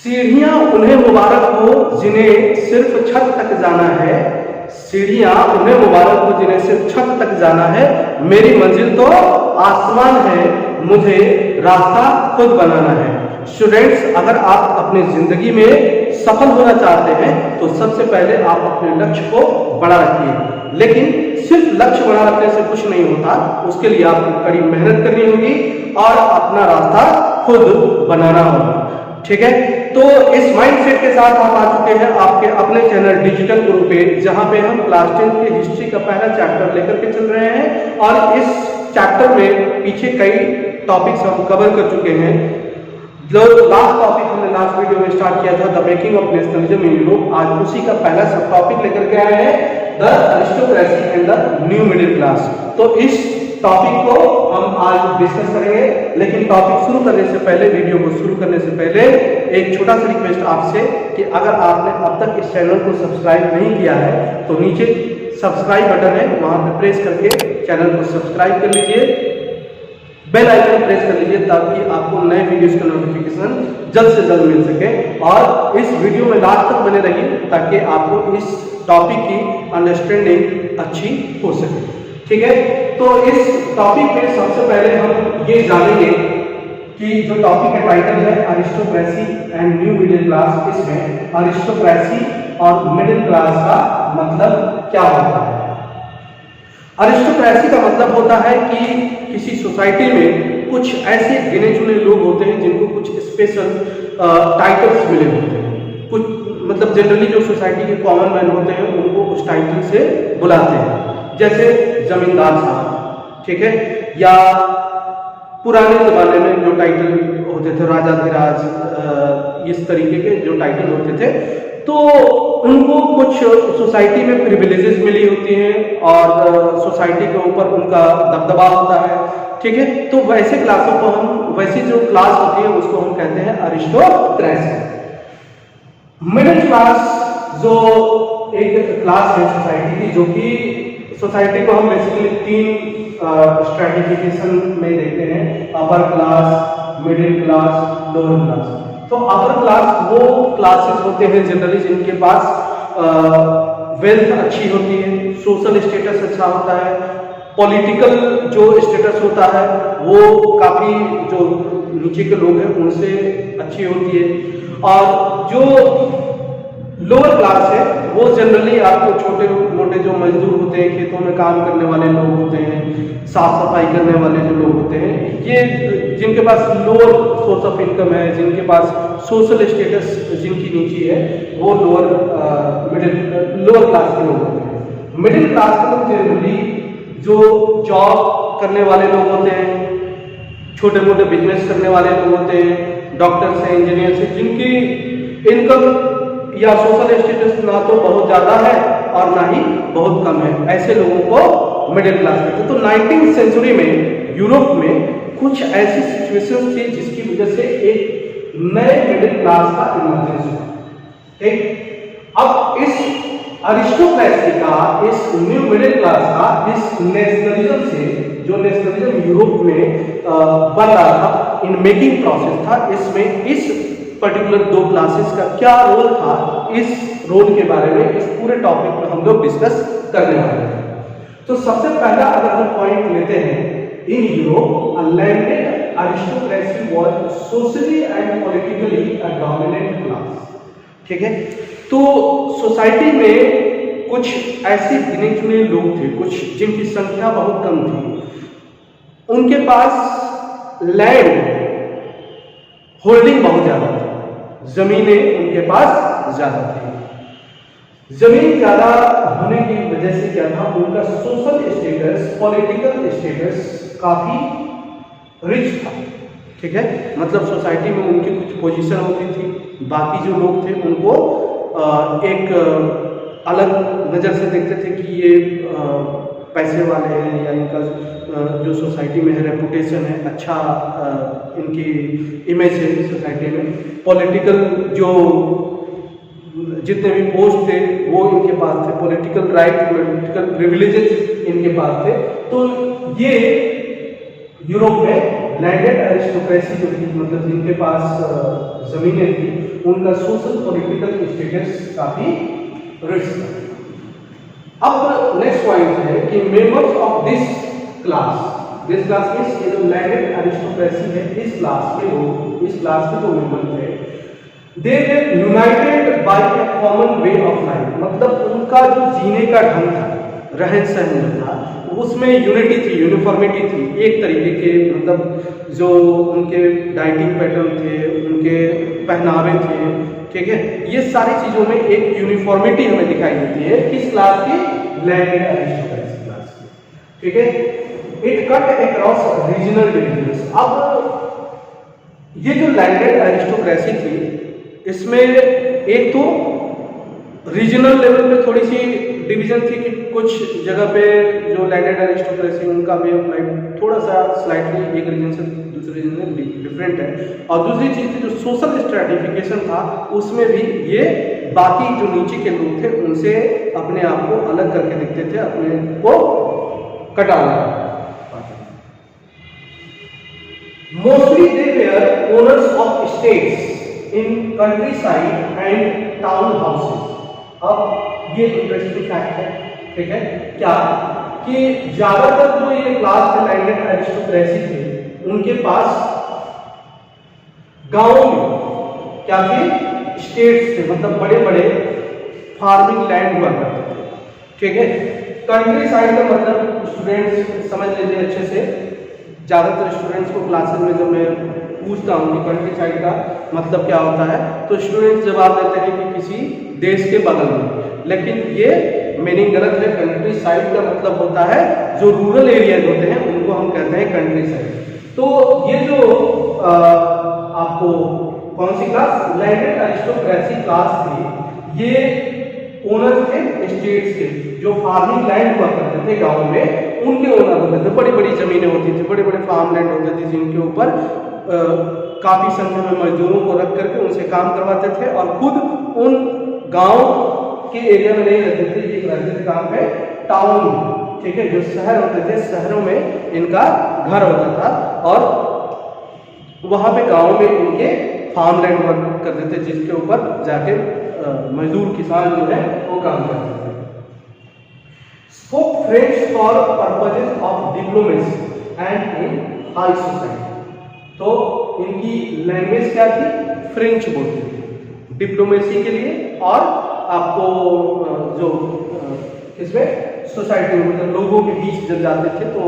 सीढ़ियां उन्हें मुबारक हो जिन्हें सिर्फ छत तक जाना है। सीढ़ियां उन्हें मुबारक हो जिन्हें सिर्फ छत तक जाना है। मेरी मंजिल तो आसमान है, मुझे रास्ता खुद बनाना है। स्टूडेंट्स, अगर आप अपनी जिंदगी में सफल होना चाहते हैं तो सबसे पहले आप अपने लक्ष्य को बड़ा रखिए। लेकिन सिर्फ लक्ष्य बड़ा रखने से कुछ नहीं होता, उसके लिए आपको कड़ी मेहनत करनी होगी और अपना रास्ता खुद बनाना होगा। ठीक है, तो इस माइंडसेट के साथ आप आ चुके हैं आपके अपने चैनल डिजिटल गुरु पे, जहां पे हम क्लास 10 के हिस्ट्री का पहला चैप्टर लेकर के चल रहे हैं और इस चैप्टर में पीछे कई टॉपिक्स हम कवर कर चुके हैं। जो लास्ट टॉपिक हमने लास्ट वीडियो में स्टार्ट किया था, the making of nationalism in Europe, आज उसी का पहला सब टॉपिक लेकर के आए हैं, the aristocracy and the new middle class. तो इस टॉपिक को हम आज डिस्कस करेंगे, लेकिन टॉपिक शुरू करने से पहले, वीडियो को शुरू करने से पहले एक छोटा सा रिक्वेस्ट आपसे कि अगर आपने अब तक इस चैनल को सब्सक्राइब नहीं किया है तो नीचे सब्सक्राइब बटन है, वहां पे प्रेस करके चैनल को सब्सक्राइब कर लीजिए, बेल आइकन प्रेस कर लीजिए ताकि आपको नए वीडियोस का नोटिफिकेशन जल्द से जल्द मिल सके। और इस वीडियो में लास्ट तक बने रहिए ताकि आपको इस टॉपिक की अंडरस्टैंडिंग अच्छी हो सके। ठीक है, तो इस टॉपिक में सबसे पहले हम ये जानेंगे कि जो टॉपिक का टाइटल है aristocracy and new middle class, इसमें अरिस्टोक्रेसी और मिडिल क्लास का मतलब क्या होता है। अरिस्टोक्रेसी का मतलब होता है कि किसी सोसाइटी में कुछ ऐसे गिने चुने लोग होते हैं जिनको कुछ स्पेशल टाइटल्स मिले होते हैं। कुछ मतलब जनरली जो सोसाइटी के कॉमन मैन होते हैं उनको उस टाइटल से बुलाते हैं, जैसे जमींदार साहब, ठीक है, या पुराने जमाने में जो टाइटल होते थे राजाधिराज, इस तरीके के जो टाइटल होते थे, तो उनको कुछ सोसाइटी में प्रिविलेजेस मिली होती हैं और सोसाइटी के ऊपर उनका दबदबा होता है। ठीक है, तो वैसे क्लासों को हम, वैसी जो क्लास होती है उसको हम कहते हैं अरिस्टोक्रेसी। मिडिल क्लास जो एक क्लास है सोसाइटी की, जो कि सोसाइटी को हम बेसिकली तीन स्ट्रेटिफिकेशन में देखते हैं, upper class, middle class, lower class. तो अपर क्लास वो क्लासेस होते हैं जनरली जिनके पास वेल्थ अच्छी होती है, सोशल स्टेटस अच्छा होता है, पॉलिटिकल जो स्टेटस होता है वो काफी जो नीचे के लोग हैं उनसे अच्छी होती है। और जो लोअर क्लास है वो जनरली आपको छोटे मोटे जो मजदूर होते हैं, खेतों में काम करने वाले लोग होते हैं, साफ सफाई करने वाले जो लोग होते हैं, ये जिनके पास लोअर सोर्स ऑफ इनकम है, जिनके पास सोशल स्टेटस जिनकी नीची है, वो लोअर क्लास के लोग होते हैं। मिडिल क्लास के लोग जनरली जो जॉब करने वाले लोग होते हैं, छोटे मोटे बिजनेस करने वाले लोग होते हैं, डॉक्टर्स हैं, इंजीनियर्स हैं, जिनकी इनकम या सोशल स्टेटस ना तो बहुत ज्यादा है और ना ही बहुत कम है, ऐसे लोगों को मिडिल क्लास कहते हैं। तो 19वीं सेंचुरी में यूरोप में कुछ ऐसी सिचुएशंस थी जिसकी वजह से एक नए मिडिल क्लास का इमर्जेंस हुआ। ठीक, अब इस अरिस्टोक्रेसी का, इस न्यू मिडिल क्लास का, इस नेशनलिज्म से, जो नेशनलिज्म यूरोप में बन रहा था, इन मेकिंग प्रोसेस था, इसमें इस पर्टिकुलर दो क्लासेस का क्या रोल था, इस रोल के बारे में इस पूरे टॉपिक में हम लोग डिस्कस करने वाले हैं। तो सबसे पहला अगर हम पॉइंट लेते हैं, in Europe a landed aristocracy was socially and politically a dominant class. ठीक है, तो सोसाइटी में कुछ ऐसे गिने चुने लोग थे, कुछ जिनकी संख्या बहुत कम थी, उनके पास लैंड होल्डिंग बहुत ज्यादा थी, जमीनें उनके पास ज्यादा थी। जमीन ज्यादा होने की वजह से क्या था, उनका सोशल स्टेटस, पॉलिटिकल स्टेटस काफी रिच था। ठीक है, मतलब सोसाइटी में उनकी कुछ पोजीशन होती थी, बाकी जो लोग थे उनको एक अलग नजर से देखते थे कि ये पैसे वाले हैं, या इनका जो सोसाइटी में है रेपुटेशन है, अच्छा इनकी इमेज है सोसाइटी में, पॉलिटिकल जो जितने भी पोस्ट थे वो इनके पास थे, पॉलिटिकल राइट, पॉलिटिकल प्रिविलेजेस इनके पास थे। तो ये यूरोप में लैंडेड अरिस्टोक्रेसी जो थी, मतलब जिनके पास जमीनें थी, उनका सोशल पॉलिटिकल स्टेटस काफी रिच था। अब नेक्स्ट पॉइंट है कि members of this class means ये जो लैंडेड एरिस्टोक्रेसी है, इस क्लास के लोग, इस क्लास के जो मेंबर थे, they were united by a common way of life, मतलब उनका जो जीने का ढंग था, रहन सहन था, उसमें यूनिटी थी, यूनिफॉर्मिटी थी, एक तरीके के मतलब जो उनके डाइटिंग पैटर्न थे, उनके पहनावे थे, ठीक है, ये सारी चीजों में एक यूनिफॉर्मिटी हमें दिखाई देती है किस क्लास की, लैंडेड एरिस्टोक्रेसी क्लास की, ठीक है। It cut across regional divisions. अब ये जो लैंडेड एरिस्टोक्रेसी थी, इसमें एक तो रीजनल लेवल पे थोड़ी सी डिवीजन थी कि कुछ जगह पे जो लैंडेड एरिस्टोक्रेसी उनका वे ऑफ लाइफ थोड़ा सा स्लाइटली एक रीजन से दूसरे रीजन में डिफरेंट है, और दूसरी चीज थी जो सोशल स्ट्रेटिफिकेशन था, उसमें भी ये बाकी जो नीचे के लोग थे उनसे अपने आप को अलग करके दिखते थे, अपने को कटाना। Mostly they were owners of states in countryside and town houses. अब ये इंटरेस्टिंग फैक्ट है, ठीक है, क्या कि ज्यादातर जो ये क्लास के लैंडेड एरिस्टोक्रेसी थे, उनके पास गांवों में क्या थे, स्टेट्स थे, मतलब बड़े बड़े फार्मिंग लैंड हुआ करते थे, ठीक है। कंट्री साइड का मतलब स्टूडेंट्स समझ लीजिए अच्छे से, ज्यादातर स्टूडेंट्स को क्लासेस में जब मैं पूछता हूँ कि कंट्री साइड का मतलब क्या होता है, तो स्टूडेंट्स जवाब देते हैं कि किसी देश के बगल में, लेकिन ये मीनिंग गलत है। कंट्री साइड का मतलब होता है जो रूरल एरियाज होते हैं उनको हम कहते हैं कंट्री साइड। तो ये जो आपको कौन सी क्लास, लैंडेड एरिस्टोक्रेसी क्लास थी, ये ओनर थे स्टेट्स के, जो फार्मिंग लैंड हुआ करते थे गाँव में, उनके ओनर होते थे, बड़ी बड़ी जमीनें होती थी, बड़े बड़े फार्म लैंड होते थे, जिनके ऊपर काफी संख्या में मजदूरों को रख करके उनसे काम करवाते थे, और खुद उन गांव के एरिया में नहीं रहते थे, ये रहते थे कहाँ पे, टाउन, ठीक है, जो शहर होते थे, शहरों में इनका घर होता था, और वहां पे गांव में इनके फार्म लैंड वर्क करते थे, जिसके ऊपर जाके मजदूर किसान जो है वो काम करते थे। Spoke French for purposes of diplomacy and in high society. तो इनकी लैंग्वेज क्या थी, फ्रेंच बोलते थे डिप्लोमेसी के लिए, और आपको जो इसमें सोसाइटी में मतलब लोगों के बीच जब जाते थे तो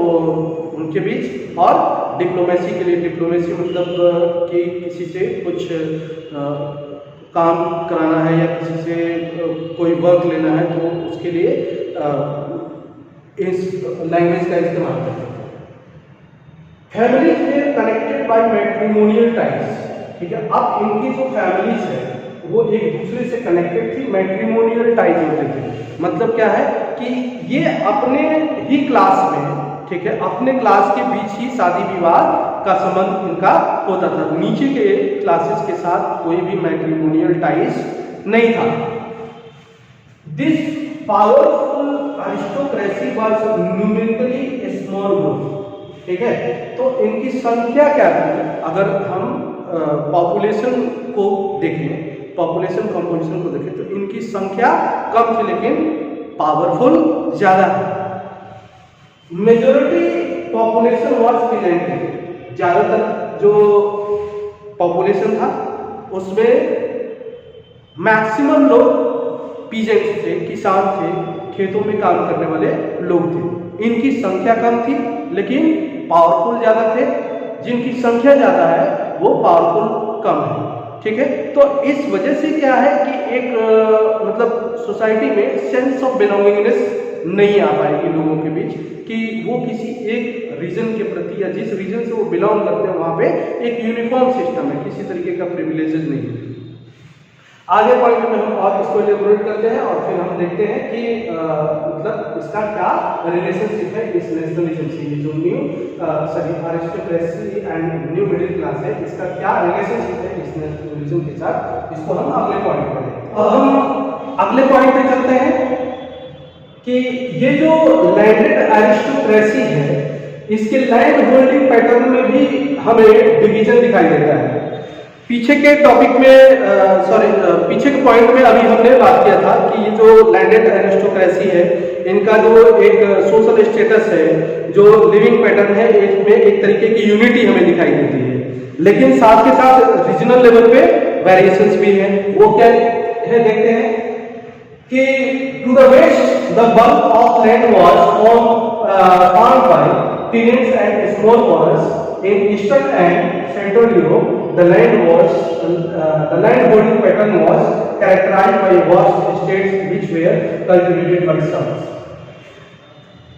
उनके बीच, और डिप्लोमेसी के लिए, डिप्लोमेसी मतलब कि किसी से कुछ काम कराना है या किसी से कोई वर्क लेना है, तो उसके लिए इस लैंग्वेज का इस्तेमाल करते हैं। Families way connected by matrimonial ties, ठीक है। अब इनकी जो फैमिलीज है वो एक दूसरे से कनेक्टेड थी, मैट्रिमोनियल टाइज होते थे। मतलब क्या है कि ये अपने ही क्लास में, ठीक है, अपने क्लास के बीच ही शादी विवाह का संबंध इनका होता था, नीचे के क्लासेस के साथ कोई भी मैट्रिमोनियल टाइज नहीं था। This powerful aristocracy was numerically small group, ठीक है। तो इनकी संख्या क्या थी, अगर हम पॉपुलेशन को देखें, पॉपुलेशन कंपोजिशन को देखें, तो इनकी संख्या कम थी लेकिन पावरफुल ज्यादा है। मेजॉरिटी पॉपुलेशन वाज पीजेंट, ज्यादातर जो पॉपुलेशन था उसमें मैक्सिमम लोग पीजेंट थे, किसान थे, खेतों में काम करने वाले लोग थे। इनकी संख्या कम थी लेकिन पावरफुल ज्यादा थे, जिनकी संख्या ज्यादा है वो पावरफुल कम है, ठीक है। तो इस वजह से क्या है कि एक मतलब सोसाइटी में सेंस ऑफ बिलोंगिंगनेस नहीं आ पाएगी लोगों के बीच, कि वो किसी एक रीजन के प्रति या जिस रीजन से वो बिलोंग करते हैं वहां पे एक यूनिफॉर्म सिस्टम है, किसी तरीके का प्रिविलेजेस नहीं है। आगे पॉइंट में हम और इसको एलेबोरेट करते हैं और फिर हम देखते हैं कि मतलब इसका क्या रिलेशनशिप है इस नेशनलिज्म से, ये जो new aristocracy and new middle class है, इसका क्या रिलेशनशिप है इस नेशनलिज्म के साथ, इसको हम अगले पॉइंट पर देखते हैं। अब हम अगले पॉइंट पे चलते हैं कि ये जो लैंडेड एरिस्टोक्रेसी है, इसके लैंड होल्डिंग पैटर्न में भी हमें डिवीजन दिखाई देता है। पीछे के टॉपिक में पीछे के पॉइंट में अभी हमने बात किया था कि ये जो लैंडेड एरिस्टोक्रेसी है, इनका जो एक सोशल स्टेटस है, जो लिविंग पैटर्न है, इसमें एक तरीके की यूनिटी हमें दिखाई देती है, लेकिन साथ के साथ रीजनल लेवल पे वेरिएशंस भी हैं। वो क्या है देखते हैं कि to the west the bulk of land was farmed by tenants and small owners in eastern and central Europe. The land holding pattern was characterized by vast estates which were cultivated by some.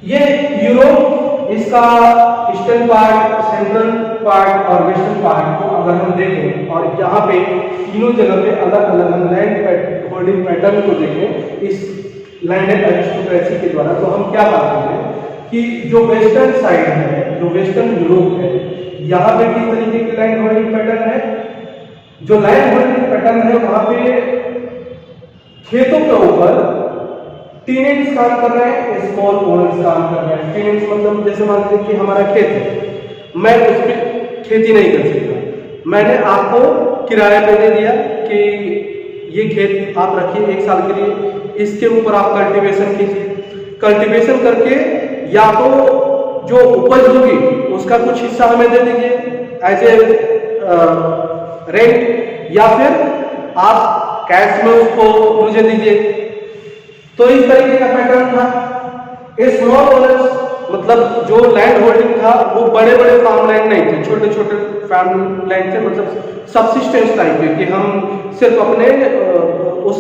ये Europe, इसका eastern part, central part और western part को अगर हम देखें और यहाँ पे तीनों जगह पे अलग अलग हम लैंड होल्डिंग पैटर्न को देखें इस लैंडेड एरिस्टोक्रेसी के द्वारा, तो हम क्या पाते हैं कि जो वेस्टर्न साइड है, जो वेस्टर्न यूरोप है, यहाँ पे किस तरीके की लैंड होल्डिंग पैटर्न है। जो लैंड होल्डिंग पैटर्न है वहां पे खेतों के ऊपर टेनेंट्स काम कर रहे हैं, स्मॉल ओनर्स काम कर रहे हैं। टेनेंट्स मतलब जैसे मान लीजिए कि हमारा खेत है, मैं उसमें खेती नहीं कर सकता, मैंने आपको किराए पे दे दिया कि ये खेत आप रखिए 1 साल के लिए, इसके ऊपर आप कल्टीवेशन कीजिए। कल्टीवेशन करके या तो जो उपज होगी उसका कुछ हिस्सा हमें दे दीजिए एज ए रेंट, या फिर आप कैश में उसको मुझे दीजिए। तो इस तरीके का पैटर्न था। स्मॉल ओनर्स मतलब जो लैंड होल्डिंग था वो बड़े बड़े फार्म लैंड नहीं थे, छोटे छोटे फार्म लैंड थे, मतलब सब्सिस्टेंस टाइप के, कि हम सिर्फ अपने उस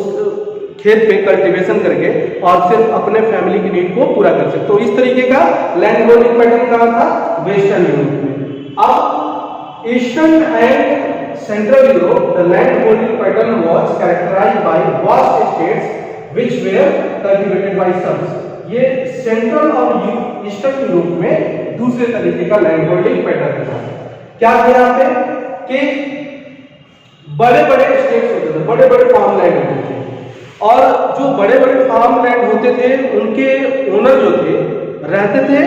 खेत में कल्टीवेशन करके और सिर्फ अपने फैमिली की नीड को पूरा कर सकते। तो इस तरीके का लैंड होल्डिंग पैटर्न कहाँ था? वेस्टर्न यूरोप में। अब eastern and central Europe the land holding pattern was characterised by vast estates which were cultivated by sums. ये सेंट्रल और ईस्टर्न यूरोप में दूसरे तरीके का लैंड होल्डिंग पैटर्न था। क्या किया यहाँ पे कि बड़े बड़े एस्टेट्स होते थे, बड़े बड़े फार्म लैंड होते थे, और जो बड़े बड़े फार्म लैंड होते थे उनके ओनर जो थे रहते थे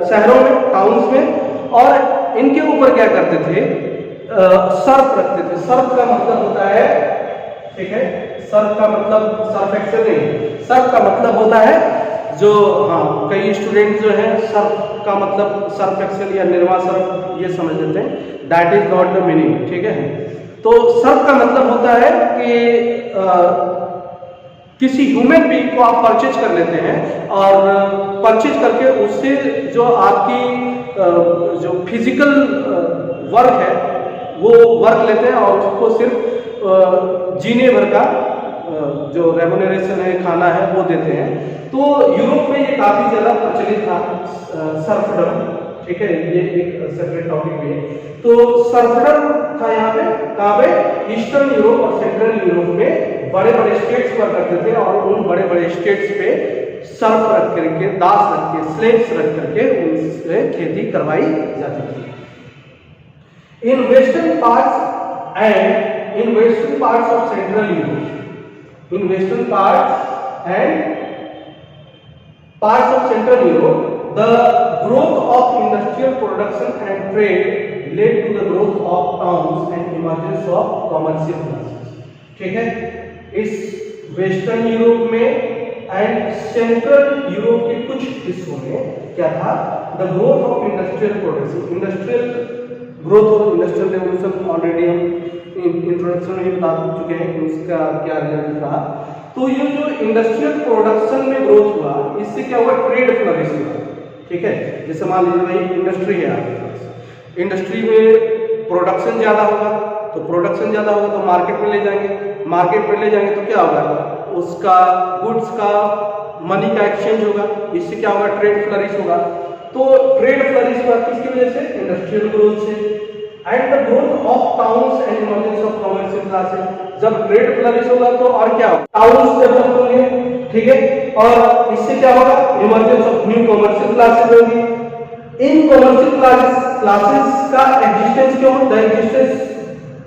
शहरों में, टाउन्स में, और इनके ऊपर क्या करते थे? सर्फ रखते थे। सर्फ का मतलब होता है, ठीक है, सर्फ का मतलब सर्फ एक्सेल नहीं, सर्फ का मतलब होता है जो, हाँ, कई स्टूडेंट जो हैं सर्फ का मतलब सर्फ एक्सेल या निर्मा सर्फ ये समझ लेते हैं, that is not the meaning, ठीक है। तो सर्फ का मतलब होता है कि किसी ह्यूमन बीइंग को आप परचेज कर लेते हैं और परचेज करके उससे जो आपकी जो फिजिकल वर्क है वो वर्क लेते हैं और उसको सिर्फ जीने भर का जो रेम्यूनरेशन है, खाना है, वो देते हैं। तो यूरोप में ये काफी ज्यादा प्रचलित था सर्फडम, ठीक है, ये एक सेपरेट टॉपिक भी है। तो सर्फडम था यहाँ पे, कहाँ पे? ईस्टर्न यूरोप और सेंट्रल यूरोप में बड़े बड़े स्टेट्स पर करते थे और उन बड़े बड़े स्टेट्स पे सर्फ रख करके, दास रख के, स्लेव्स रख करके उनसे खेती करवाई जाती थी। In western parts and in western parts of central Europe, in western parts and parts of central Europe the growth of industrial production and trade led to the growth of towns and emergence of commercial classes, ठीक है। इस western Europe में and central Europe के कुछ हिस्सों में क्या था? The growth of industrial production, industrial growth और इंडस्ट्रियल रेवोल्यूशन ऑलरेडी हम इंट्रोडक्शन में ही बता चुके हैं कि उसका क्या रिजल्ट रहा। तो ये जो इंडस्ट्रियल प्रोडक्शन में ग्रोथ हुआ, इससे क्या हुआ? ट्रेड फ्लरिश हुआ, ठीक है। जैसे मान लीजिए भाई इंडस्ट्री है आपके पास, इंडस्ट्री में प्रोडक्शन ज़्यादा होगा, तो प्रोडक्शन ज़्यादा होगा तो मार्केट में ले जाएंगे, मार्केट में ले जाएंगे तो क्या होगा? उसका गुड्स का मनी का एक्सचेंज होगा, इससे क्या होगा? ट्रेड फ्लरिश होगा। तो ट्रेड फ्लरिश हुआ किसकी वजह से? इंडस्ट्रियल ग्रोथ से। And the growth of towns and emergence of commercial classes, जब ट्रेड फ्लरिश होगा तो और क्या होगा? टाउन्स डेवलप होंगे, ठीक है, और इससे क्या होगा? Emergence of new commercial classes होंगी। इन कमर्शियल क्लासेस का एग्जिस्टेंस क्यों? The existence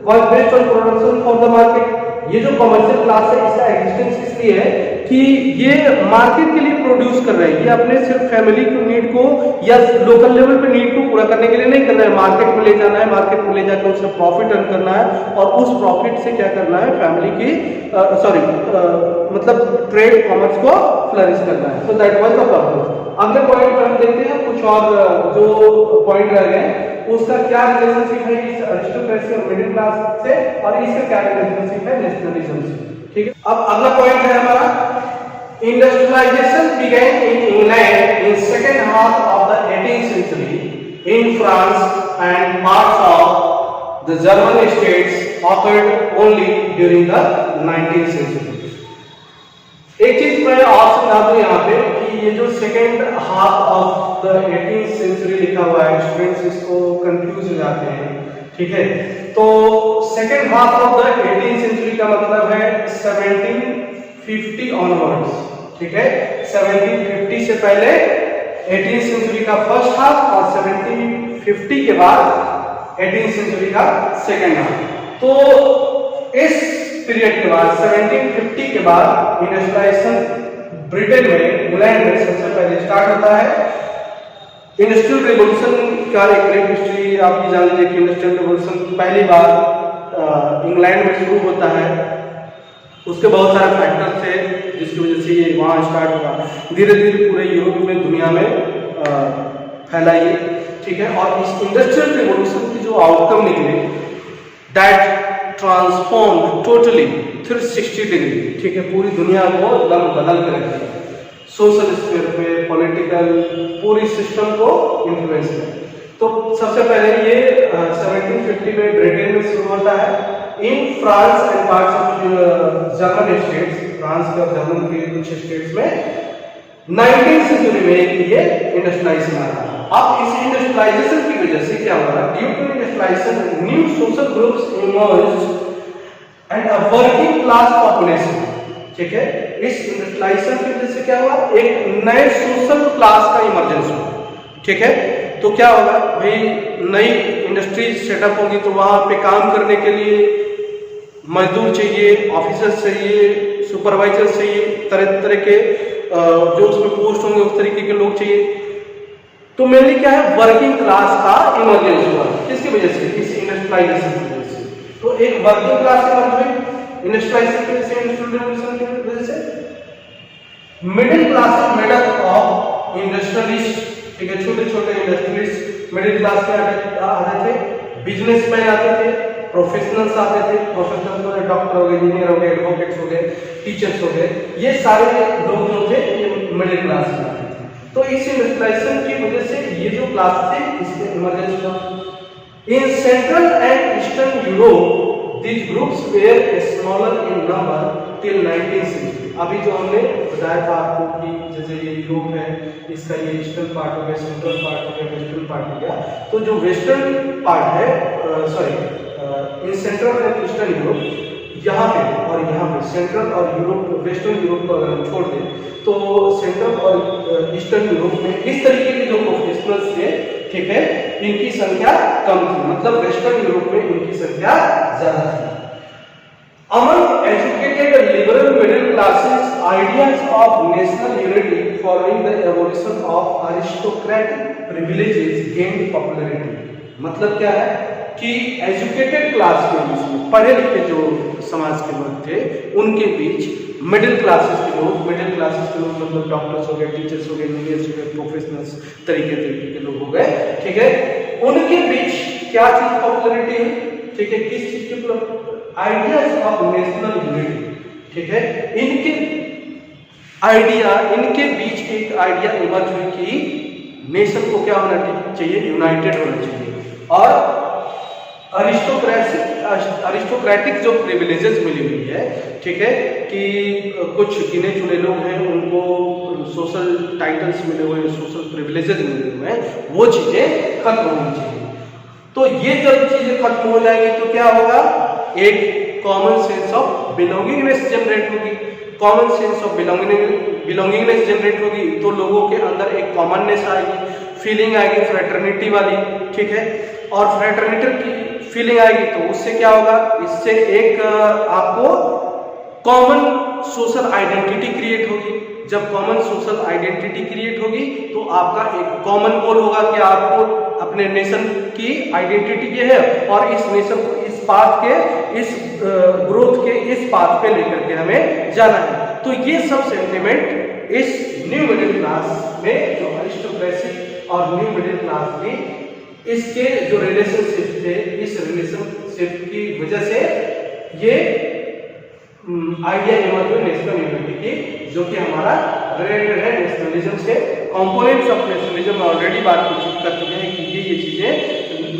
was based on production for the market. ये जो कमर्शियल क्लास है इसका एग्जिस्टेंस इसलिए है कि ये मार्केट के लिए प्रोड्यूस कर रहे हैं, ये अपने सिर्फ फैमिली की नीड को या लोकल लेवल पे नीड को पूरा करने के लिए नहीं कर रहे हैं, मार्केट में ले जाना है, मार्केट में ले जाकर उससे प्रॉफिट अर्न करना है और उस प्रॉफिट से क्या करना है, फैमिली की मतलब ट्रेड कॉमर्स को फ्लरिश करना है। So that was the purpose. अगले पॉइंट पर हम देखते हैं कुछ और जो पॉइंट रह गए उसका क्या रिलेशनशिप है इस अरिस्टोक्रेसी और मिडिल क्लास से और इसका क्या रिलेशनशिप है नेशनलिज्म से। ठीक है, अब अगला पॉइंट है हमारा industrialisation began in England in second half of the 18th century in France and parts of the German states occurred only during the 19th century। एक चीज मैं और समझा दूं यहाँ पे कि ये जो second half of the 18th century लिखा हुआ है, स्टूडेंट्स इसको कंफ्यूज हो जाते हैं। ठीक है, तो second half of the 18th century का मतलब है 1750 ऑनवर्ड्स। ठीक है, 1750 से पहले 18th century का फर्स्ट हाफ और 1750 के बाद 18th century का सेकेंड हाफ। तो इस पीरियड के बाद 1750 के बाद इंडस्ट्रियलाइजेशन ब्रिटेन में, इंग्लैंड में सबसे पहले स्टार्ट होता है। इंडस्ट्रियल रिवॉल्यूशन का एक ब्रीफ हिस्ट्री आप ये जान लीजिए कि इंडस्ट्रियल रिवॉल्यूशन पहली बार इंग्लैंड में शुरू होता है। उसके बहुत सारे फैक्टर थे जिसकी वजह से ये वहाँ स्टार्ट हुआ, धीरे धीरे पूरे यूरोप में, दुनिया में फैला ये। ठीक है, और इस इंडस्ट्रियल रिवॉल्यूशन की जो आउटकम निकले दैट ट्रांसफॉर्म टोटली 360 डिग्री। ठीक है, पूरी दुनिया को एकदम बदल कर रख दिया, सोशल स्फीयर पे, पॉलिटिकल, पूरी सिस्टम को इन्फ्लुएंस किया। तो सबसे पहले ये 1750 में ब्रिटेन में शुरू होता है। In France and parts of German states, France के और जर्मन के कुछ स्टेट्स में 19th सेंचुरी में ये इंडस्ट्रियलाइजेशन आ रहा है। अब इस इंडस्ट्रियलाइजेशन की वजह से क्या हो रहा है, due to industrialisation new social groups emerged and a working class population. ठीक है, इस इंडस्ट्रियलाइजेशन की वजह से क्या हुआ, एक नए सोशल क्लास का इमर्जेंस हुआ। ठीक है, तो क्या होगा भाई, नई इंडस्ट्रीज सेटअप होगी तो वहां पे काम करने के लिए मजदूर चाहिए, ऑफिसर्स चाहिए, सुपरवाइजर चाहिए, तरह तरह के जो उसमें पोस्ट होंगे उस तरीके के लोग चाहिए। तो मेनली क्या है, वर्किंग क्लास का इमर्जेंस हुआ। किसकी वजह से, इस इंडस्ट्रियलाइजेशन की वजह से। तो एक वर्किंग क्लास इमर्ज हुई इंडस्ट्रियलाइजेशन की वजह से, इंडस्ट्रियल रिवॉल्यूशन की वजह से। Middle class made up of industrialist. ठीक है, छोटे छोटे इंडस्ट्रियलिस्ट मिडिल क्लास में आते थे, बिजनेसमैन आते थे, प्रोफेशनल्स आते थे। प्रोफेशनल्स में डॉक्टर हो गए, इंजीनियर हो गए, एडवोकेट्स हो गए, टीचर्स हो गए, ये सारे लोग जो थे ये मिडिल क्लास में आते थे। तो इस इंडस्ट्रियलाइजेशन की वजह से ये जो क्लास थे इसमें इमरजेंस हुआ। In central and eastern Europe these groups were smaller in number till 19th century। अभी जो हमने बताया था आपको कि जैसे ये यूरोप है, इसका ये ईस्टर्न पार्ट हो गया, सेंट्रल पार्ट हो गया, वेस्टर्न पार्ट हो गया। तो जो वेस्टर्न पार्ट है, in central and eastern Europe, यहाँ पे और यहाँ पे सेंट्रल और यूरोप, वेस्टर्न यूरोप को अगर हम छोड़ दें तो सेंट्रल और ईस्टर्न यूरोप में इस तरीके के जो प्रोफेशनल्स थे, ठीक है, इनकी संख्या कम थी, मतलब वेस्टर्न यूरोप में इनकी संख्या ज्यादा थी। Among educated liberal middle classes, ideas of national unity following the abolition of aristocratic privileges gained popularity। मतलब क्या है कि एजुकेटेड क्लास के बीच में, पढ़े लिखे जो समाज के लोग थे उनके बीच मिडिल क्लासेस के लोग, मिडिल क्लासेस के लोग मतलब डॉक्टर्स हो गए, टीचर्स हो गए, इंजीनियर्स हो गए, प्रोफेशनल्स तरीके तरीके के लोग हो गए। ठीक है, उनके बीच क्या चीज पॉपुलरिटी है, ठीक है, किस चीज की आइडियाज ऑफ नेशनल यूनिटी। ठीक है, इनके आइडिया, इनके बीच एक आइडिया इमर्ज हुई कि नेशन को क्या होना चाहिए, यूनाइटेड होना चाहिए और अरिस्टोक्रेटिक जो प्रिविलेजेस मिली हुई है, ठीक है, कि कुछ गिने चुने लोग हैं उनको सोशल टाइटल्स मिले हुए हैं, सोशल प्रिविलेजेस मिले हुए हैं, वो चीजें खत्म होनी चाहिए। तो ये जब चीजें खत्म हो जाएंगी तो क्या होगा, एक common sense of belongingness generate होगी। Common sense of belongingness generate होगी तो लोगों के अंदर एक कॉमननेस आएगी, फीलिंग आएगी फ्रेटर्निटी वाली। ठीक है, और फ्रेटर्निटी की फीलिंग आएगी तो उससे क्या होगा, इससे एक आपको कॉमन सोशल आइडेंटिटी क्रिएट होगी। जब कॉमन सोशल आइडेंटिटी क्रिएट होगी तो आपका एक कॉमन गोल होगा कि आपको अपने नेशन की आइडेंटिटी ये है और इस नेशन को इस पाथ के, इस ग्रोथ के इस पाथ पे लेकर के हमें जाना है। तो ये सब सेंटिमेंट इस न्यू मिडिल क्लास में, जो अरिस्टोक्रेसी और न्यू मिडिल क्लास थी, इसके जो रिलेशनशिप थे, इस रिलेशनशिप की वजह से ये आइडिया इमर्ज हुई नेशनल यूनिटी की, जो कि हमारा रिलेटेड है नेशनलिज्म से। कंपोनेंट्स ऑफ नेशनलिज्म में ऑलरेडी बात कर चुके हैं कि ये चीजें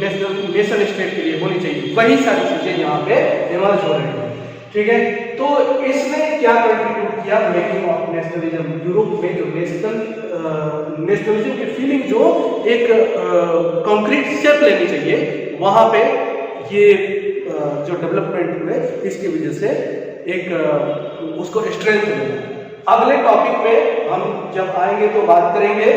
नेशन स्टेट के लिए होनी चाहिए, वही सारी चीजें यहाँ पे इमर्ज हो रही है। ठीक है, तो इसने क्या कंट्रीब्यूट किया मेकिंग ऑफ नेशनलिज्म। यूरोप में जो नेशनलिज्म की फीलिंग जो एक कॉन्क्रीट स्टेप लेनी चाहिए, वहां पे ये जो डेवलपमेंट हुए, इसकी वजह से एक उसको स्ट्रेंथ मिला। अगले टॉपिक में हम जब आएंगे तो बात करेंगे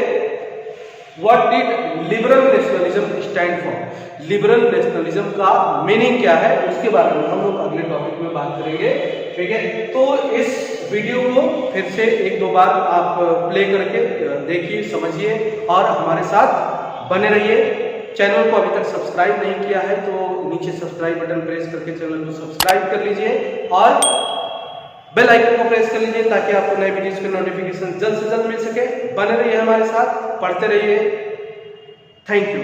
what did liberal nationalism stand for. Liberal nationalism का मीनिंग क्या है, उसके बारे में हम लोग अगले टॉपिक में बात करेंगे। ठीक है, तो इस वीडियो को फिर से एक दो बार आप प्ले करके देखिए, समझिए और हमारे साथ बने रहिए। चैनल को अभी तक सब्सक्राइब नहीं किया है तो नीचे सब्सक्राइब बटन प्रेस करके चैनल को सब्सक्राइब कर लीजिए और बेल आइकन को प्रेस कर लीजिए ताकि आपको नए वीडियोस के नोटिफिकेशन जल्द से जल्द मिल सके। बने रहिए हमारे साथ, पढ़ते रहिए। Thank you.